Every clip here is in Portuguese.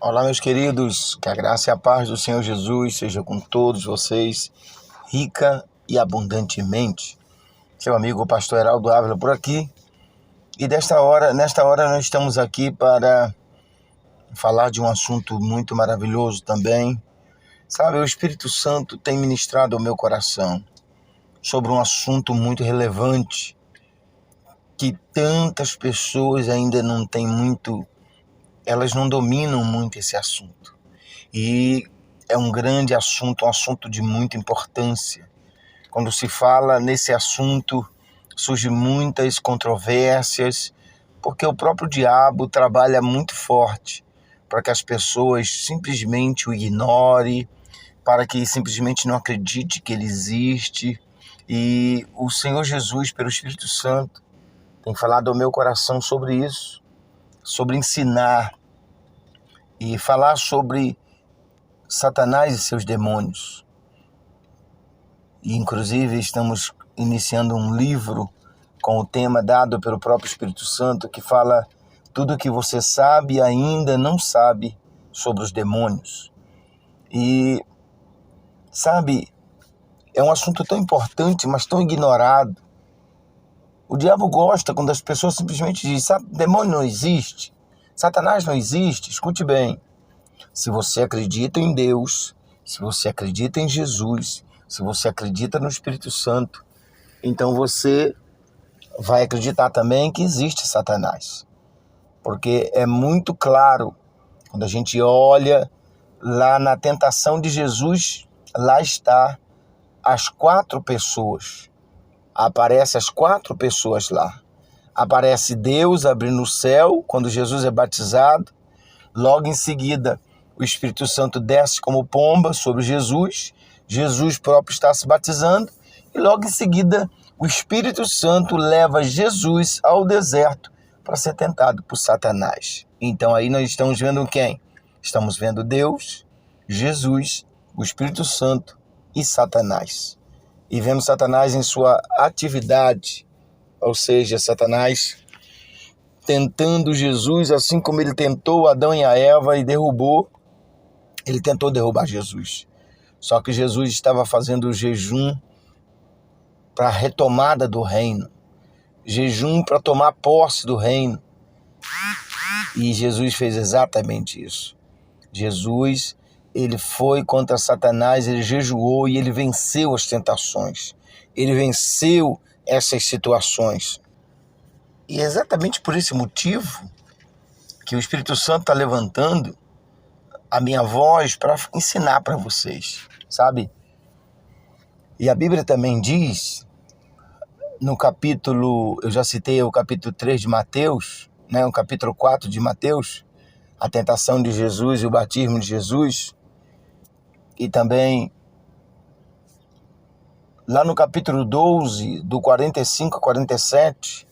Olá, meus queridos, que a graça e a paz do Senhor Jesus seja com todos vocês, rica e abundantemente. Seu amigo, o pastor Heraldo Ávila por aqui. E nesta hora nós estamos aqui para falar de um assunto muito maravilhoso também. Sabe, o Espírito Santo tem ministrado ao meu coração sobre um assunto muito relevante que tantas pessoas ainda não têm muito, elas não dominam muito esse assunto. E é um grande assunto, um assunto de muita importância. Quando se fala nesse assunto, surgem muitas controvérsias, porque o próprio diabo trabalha muito forte para que as pessoas simplesmente o ignorem, para que simplesmente não acredite que ele existe. E o Senhor Jesus, pelo Espírito Santo, tem falado ao meu coração sobre isso, sobre ensinar e falar sobre Satanás e seus demônios. E inclusive estamos iniciando um livro com o tema dado pelo próprio Espírito Santo que fala tudo o que você sabe e ainda não sabe sobre os demônios. E sabe, é um assunto tão importante, mas tão ignorado. O diabo gosta quando as pessoas simplesmente dizem: demônio não existe, Satanás não existe. Escute bem, se você acredita em Deus, se você acredita em Jesus, se você acredita no Espírito Santo, então você vai acreditar também que existe Satanás. Porque é muito claro, quando a gente olha lá na tentação de Jesus, lá está as 4 pessoas. Aparecem as 4 pessoas lá. Aparece Deus abrindo o céu quando Jesus é batizado. Logo em seguida, o Espírito Santo desce como pomba sobre Jesus. Jesus próprio está se batizando. E logo em seguida, o Espírito Santo leva Jesus ao deserto para ser tentado por Satanás. Então aí nós estamos vendo quem? Estamos vendo Deus, Jesus, o Espírito Santo e Satanás. E vemos Satanás em sua atividade, ou seja, Satanás tentando Jesus, assim como ele tentou Adão e a Eva e derrubou, ele tentou derrubar Jesus. Só que Jesus estava fazendo o jejum para a retomada do reino, jejum para tomar posse do reino. E Jesus fez exatamente isso. Jesus, ele foi contra Satanás, ele jejuou e ele venceu as tentações. Ele venceu essas situações. E é exatamente por esse motivo que o Espírito Santo está levantando a minha voz para ensinar para vocês, sabe? E a Bíblia também diz, no capítulo, eu já citei o capítulo 3 de Mateus, né, o capítulo 4 de Mateus, a tentação de Jesus e o batismo de Jesus. E também lá no capítulo 12, do 45 a 47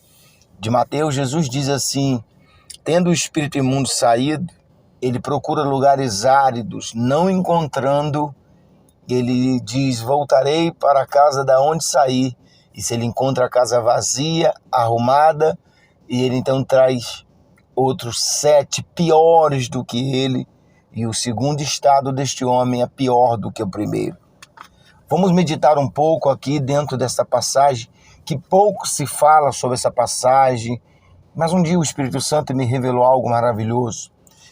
de Mateus, Jesus diz assim: tendo o espírito imundo saído, ele procura lugares áridos, não encontrando, ele diz: voltarei para a casa da onde saí. E se ele encontra a casa vazia, arrumada, e ele então traz outros 7 piores do que ele, e o segundo estado deste homem é pior do que o primeiro. Vamos meditar um pouco aqui dentro dessa passagem, que pouco se fala sobre essa passagem, mas um dia o Espírito Santo me revelou algo maravilhoso.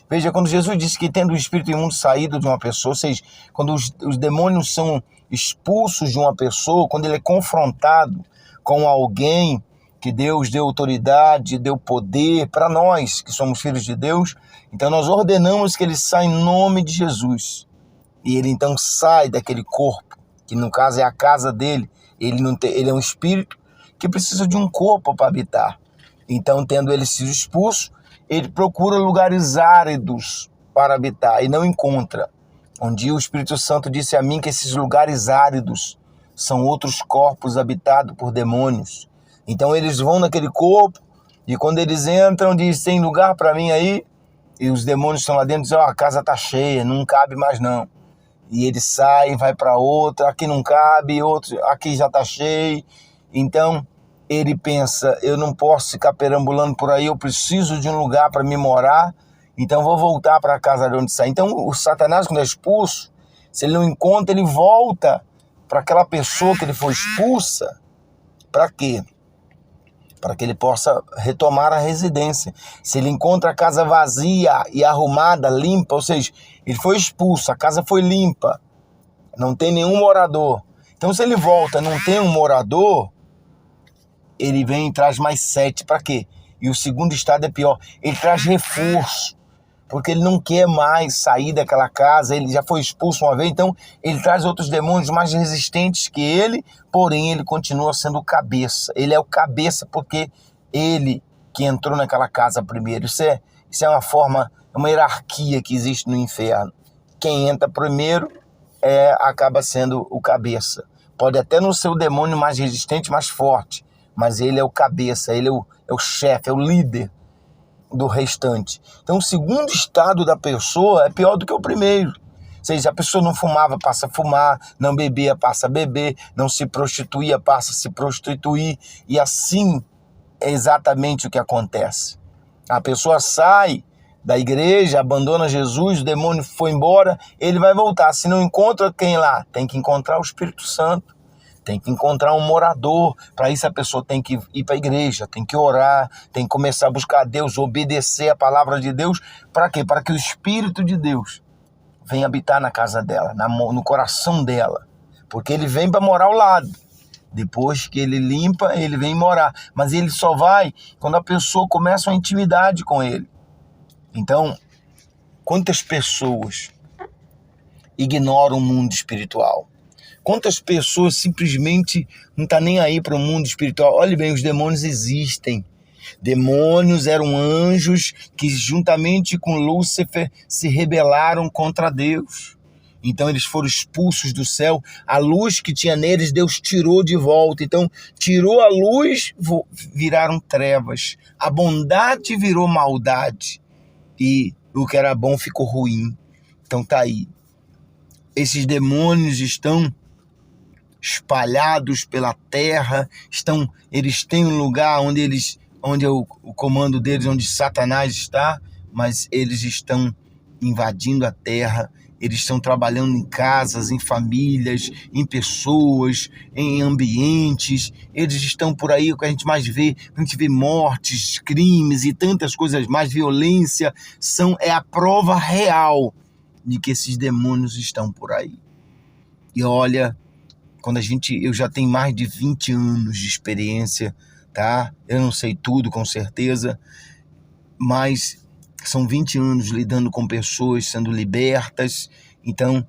Veja, quando Jesus disse que tendo o espírito imundo saído de uma pessoa, ou seja, quando os demônios são expulsos de uma pessoa, quando ele é confrontado com alguém que Deus deu autoridade, deu poder para nós que somos filhos de Deus, então nós ordenamos que ele saia em nome de Jesus. E ele então sai daquele corpo, que no caso é a casa dele. Ele é um espírito que precisa de um corpo para habitar. Então, tendo ele sido expulso, ele procura lugares áridos para habitar e não encontra. Um dia o Espírito Santo disse a mim que esses lugares áridos são outros corpos habitados por demônios. Então eles vão naquele corpo e quando eles entram, diz: tem lugar para mim aí? E os demônios estão lá dentro e dizem: a casa está cheia, não cabe mais não. E ele sai, vai para outra, aqui não cabe, outro, aqui já está cheio. Então ele pensa: eu não posso ficar perambulando por aí, eu preciso de um lugar para me morar. então vou voltar para a casa de onde saí. Então o Satanás, quando é expulso, se ele não encontra, ele volta para aquela pessoa que ele foi expulsa. Para quê? Para que ele possa retomar a residência. Se ele encontra a casa vazia e arrumada, limpa, ou seja, ele foi expulso, a casa foi limpa, não tem nenhum morador. Então se ele volta, não tem um morador, ele vem e traz mais 7. Para quê? E o segundo estado é pior, ele traz reforço, porque ele não quer mais sair daquela casa, ele já foi expulso uma vez, então ele traz outros demônios mais resistentes que ele, porém ele continua sendo o cabeça. Ele é o cabeça porque ele que entrou naquela casa primeiro. Isso é uma forma, uma hierarquia que existe no inferno. Quem entra primeiro acaba sendo o cabeça. Pode até não ser o demônio mais resistente, mais forte, mas ele é o cabeça, ele é o chefe, é o líder do restante. Então o segundo estado da pessoa é pior do que o primeiro. Ou seja, a pessoa não fumava, passa a fumar, não bebia, passa a beber, não se prostituía, passa a se prostituir, e assim é exatamente o que acontece. A pessoa sai da igreja, abandona Jesus, o demônio foi embora, ele vai voltar. Se não encontra quem lá? Tem que encontrar o Espírito Santo. Tem que encontrar um morador. Para isso a pessoa tem que ir para a igreja, tem que orar, tem que começar a buscar a Deus, obedecer a palavra de Deus. Para quê? Para que o Espírito de Deus venha habitar na casa dela, no coração dela. Porque ele vem para morar ao lado. Depois que ele limpa, ele vem morar. Mas ele só vai quando a pessoa começa uma intimidade com ele. Então, quantas pessoas ignoram o mundo espiritual? Quantas pessoas simplesmente não estão nem aí para o mundo espiritual? Olhe bem, os demônios existem. Demônios eram anjos que juntamente com Lúcifer se rebelaram contra Deus. Então eles foram expulsos do céu. A luz que tinha neles, Deus tirou de volta. Então tirou a luz, viraram trevas. A bondade virou maldade. E o que era bom ficou ruim. Então tá aí. Esses demônios estão espalhados pela terra, eles têm um lugar onde é o comando deles, onde Satanás está, mas eles estão invadindo a terra, eles estão trabalhando em casas, em famílias, em pessoas, em ambientes, eles estão por aí, o que a gente mais vê, a gente vê mortes, crimes e tantas coisas mais, violência, é a prova real de que esses demônios estão por aí. E olha, eu já tenho mais de 20 anos de experiência, tá? Eu não sei tudo com certeza, mas são 20 anos lidando com pessoas sendo libertas. Então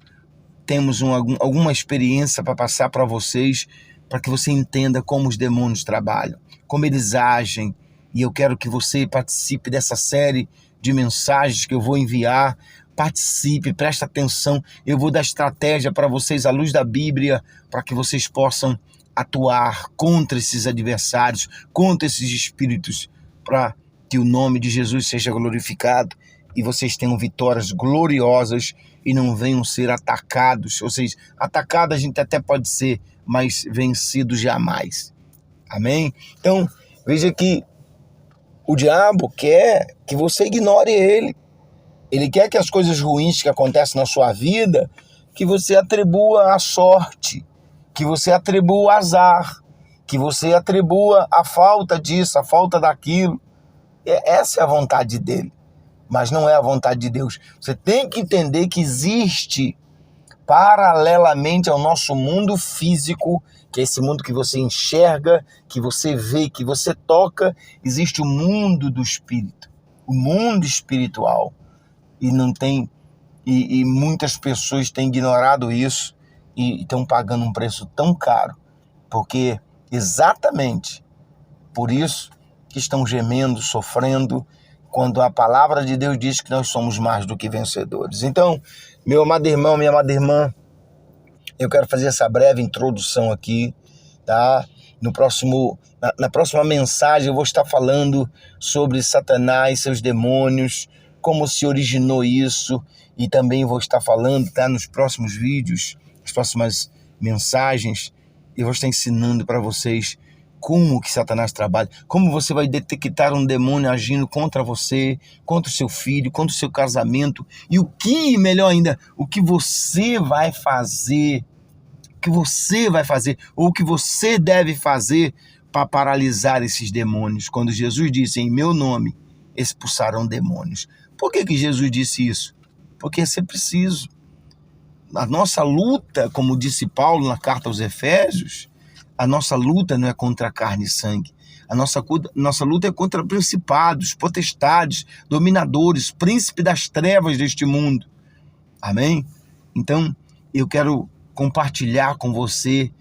temos alguma experiência para passar para vocês, para que você entenda como os demônios trabalham, como eles agem. E eu quero que você participe dessa série de mensagens que eu vou enviar. Participe, preste atenção, eu vou dar estratégia para vocês à luz da Bíblia, para que vocês possam atuar contra esses adversários, contra esses espíritos, para que o nome de Jesus seja glorificado e vocês tenham vitórias gloriosas e não venham ser atacados. Ou seja, atacado a gente até pode ser, mas vencido jamais. Amém? Então, veja que o diabo quer que você ignore ele. Ele quer que as coisas ruins que acontecem na sua vida, que você atribua a sorte, que você atribua o azar, que você atribua a falta disso, a falta daquilo. Essa é a vontade dele, mas não é a vontade de Deus. Você tem que entender que existe, paralelamente ao nosso mundo físico, que é esse mundo que você enxerga, que você vê, que você toca, existe o mundo do espírito, o mundo espiritual. E muitas pessoas têm ignorado isso e estão pagando um preço tão caro, porque exatamente por isso que estão gemendo, sofrendo, quando a palavra de Deus diz que nós somos mais do que vencedores. Então, meu amado irmão, minha amada irmã, eu quero fazer essa breve introdução aqui, tá? Na próxima mensagem eu vou estar falando sobre Satanás, seus demônios, como se originou isso, e também vou estar falando, tá, nos próximos vídeos, as próximas mensagens, eu vou estar ensinando para vocês como que Satanás trabalha, como você vai detectar um demônio agindo contra você, contra o seu filho, contra o seu casamento, e o que, melhor ainda, o que você vai fazer, ou o que você deve fazer para paralisar esses demônios. Quando Jesus disse, em meu nome, expulsarão demônios. Por que Jesus disse isso? Porque é preciso. A nossa luta, como disse Paulo na carta aos Efésios, a nossa luta não é contra carne e sangue. A nossa luta é contra principados, potestades, dominadores, príncipes das trevas deste mundo. Amém? Então, eu quero compartilhar com você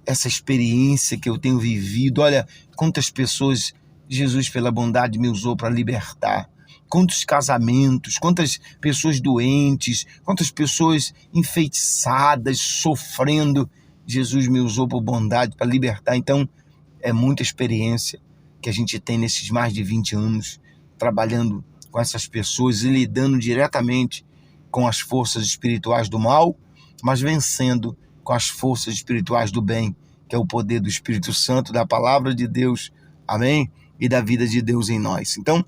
essa experiência que eu tenho vivido. Olha, quantas pessoas Jesus, pela bondade, me usou para libertar. Quantos casamentos, quantas pessoas doentes, quantas pessoas enfeitiçadas, sofrendo. Jesus me usou por bondade para libertar. Então, é muita experiência que a gente tem nesses mais de 20 anos, trabalhando com essas pessoas e lidando diretamente com as forças espirituais do mal, mas vencendo com as forças espirituais do bem, que é o poder do Espírito Santo, da palavra de Deus, amém? E da vida de Deus em nós. Então,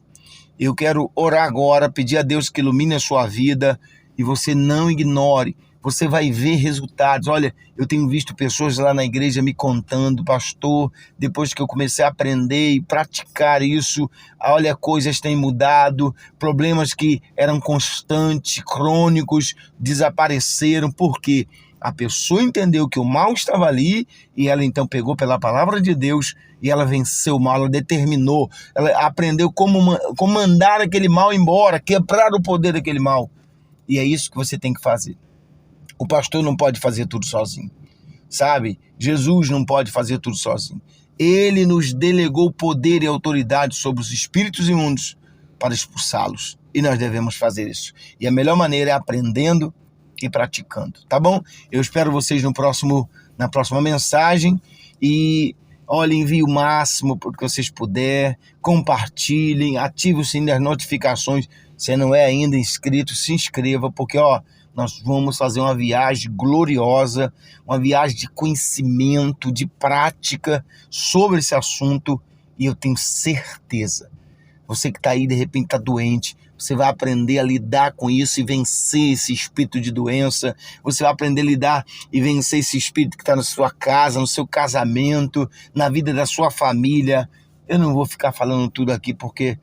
eu quero orar agora, pedir a Deus que ilumine a sua vida e você não ignore. Você vai ver resultados. Olha, eu tenho visto pessoas lá na igreja me contando, pastor, depois que eu comecei a aprender e praticar isso, olha, coisas têm mudado, problemas que eram constantes, crônicos, desapareceram. Por quê? A pessoa entendeu que o mal estava ali e ela então pegou pela palavra de Deus e ela venceu o mal, ela determinou, ela aprendeu como mandar aquele mal embora, quebrar o poder daquele mal. E é isso que você tem que fazer. O pastor não pode fazer tudo sozinho, sabe? Jesus não pode fazer tudo sozinho. Ele nos delegou poder e autoridade sobre os espíritos imundos para expulsá-los. E nós devemos fazer isso. E a melhor maneira é aprendendo e praticando, tá bom? Eu espero vocês na próxima mensagem e olha, envie o máximo porque vocês puderem, compartilhem, ative o sininho das notificações. Se não é ainda inscrito, se inscreva, porque nós vamos fazer uma viagem gloriosa, uma viagem de conhecimento, de prática sobre esse assunto, e eu tenho certeza, você que está aí de repente está doente, você vai aprender a lidar com isso e vencer esse espírito de doença. Você vai aprender a lidar e vencer esse espírito que está na sua casa, no seu casamento, na vida da sua família. Eu não vou ficar falando tudo aqui porque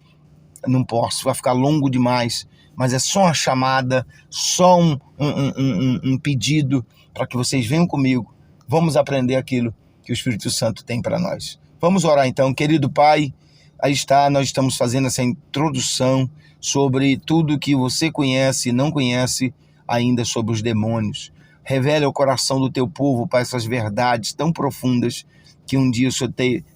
não posso, vai ficar longo demais. Mas é só uma chamada, só um pedido para que vocês venham comigo. Vamos aprender aquilo que o Espírito Santo tem para nós. Vamos orar então, querido Pai. Aí está, nós estamos fazendo essa introdução sobre tudo que você conhece e não conhece ainda sobre os demônios. Revele ao coração do teu povo, Pai, essas verdades tão profundas que um dia o Senhor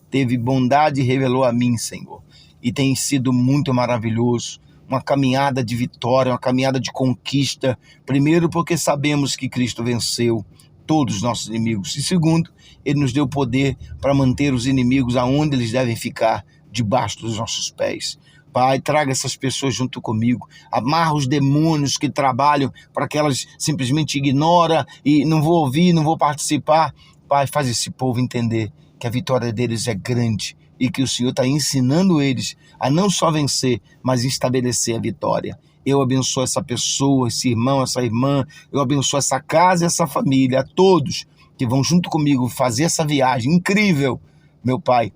teve bondade e revelou a mim, Senhor. E tem sido muito maravilhoso, uma caminhada de vitória, uma caminhada de conquista. Primeiro, porque sabemos que Cristo venceu todos os nossos inimigos. E segundo, Ele nos deu poder para manter os inimigos aonde eles devem ficar, debaixo dos nossos pés. Pai, traga essas pessoas junto comigo, amarra os demônios que trabalham para que elas simplesmente ignoram e não vou ouvir, não vou participar. Pai, faz esse povo entender que a vitória deles é grande e que o Senhor está ensinando eles a não só vencer, mas estabelecer a vitória. Eu abençoo essa pessoa, esse irmão, essa irmã, eu abençoo essa casa e essa família, a todos que vão junto comigo fazer essa viagem incrível, meu Pai.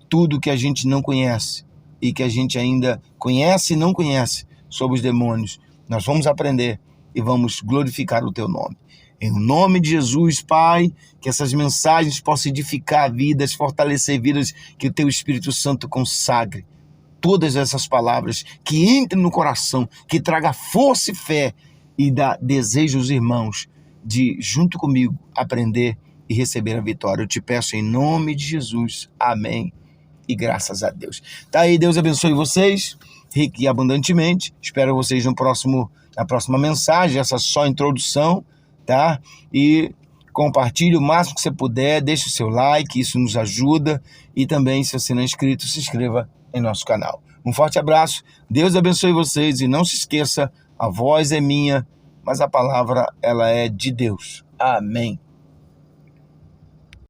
Tudo que a gente não conhece e que a gente ainda conhece e não conhece sobre os demônios, nós vamos aprender e vamos glorificar o teu nome. Em nome de Jesus, Pai, que essas mensagens possam edificar vidas, fortalecer vidas, que o teu Espírito Santo consagre todas essas palavras, que entrem no coração, que traga força e fé e dá desejo aos irmãos de, junto comigo, aprender e receber a vitória. Eu te peço em nome de Jesus. Amém. E graças a Deus. Tá aí, Deus abençoe vocês, rico e abundantemente. Espero vocês na próxima mensagem, essa só introdução, tá? E compartilhe o máximo que você puder, deixe o seu like, isso nos ajuda. E também, se você não é inscrito, se inscreva em nosso canal. Um forte abraço, Deus abençoe vocês e não se esqueça, a voz é minha, mas a palavra ela é de Deus. Amém.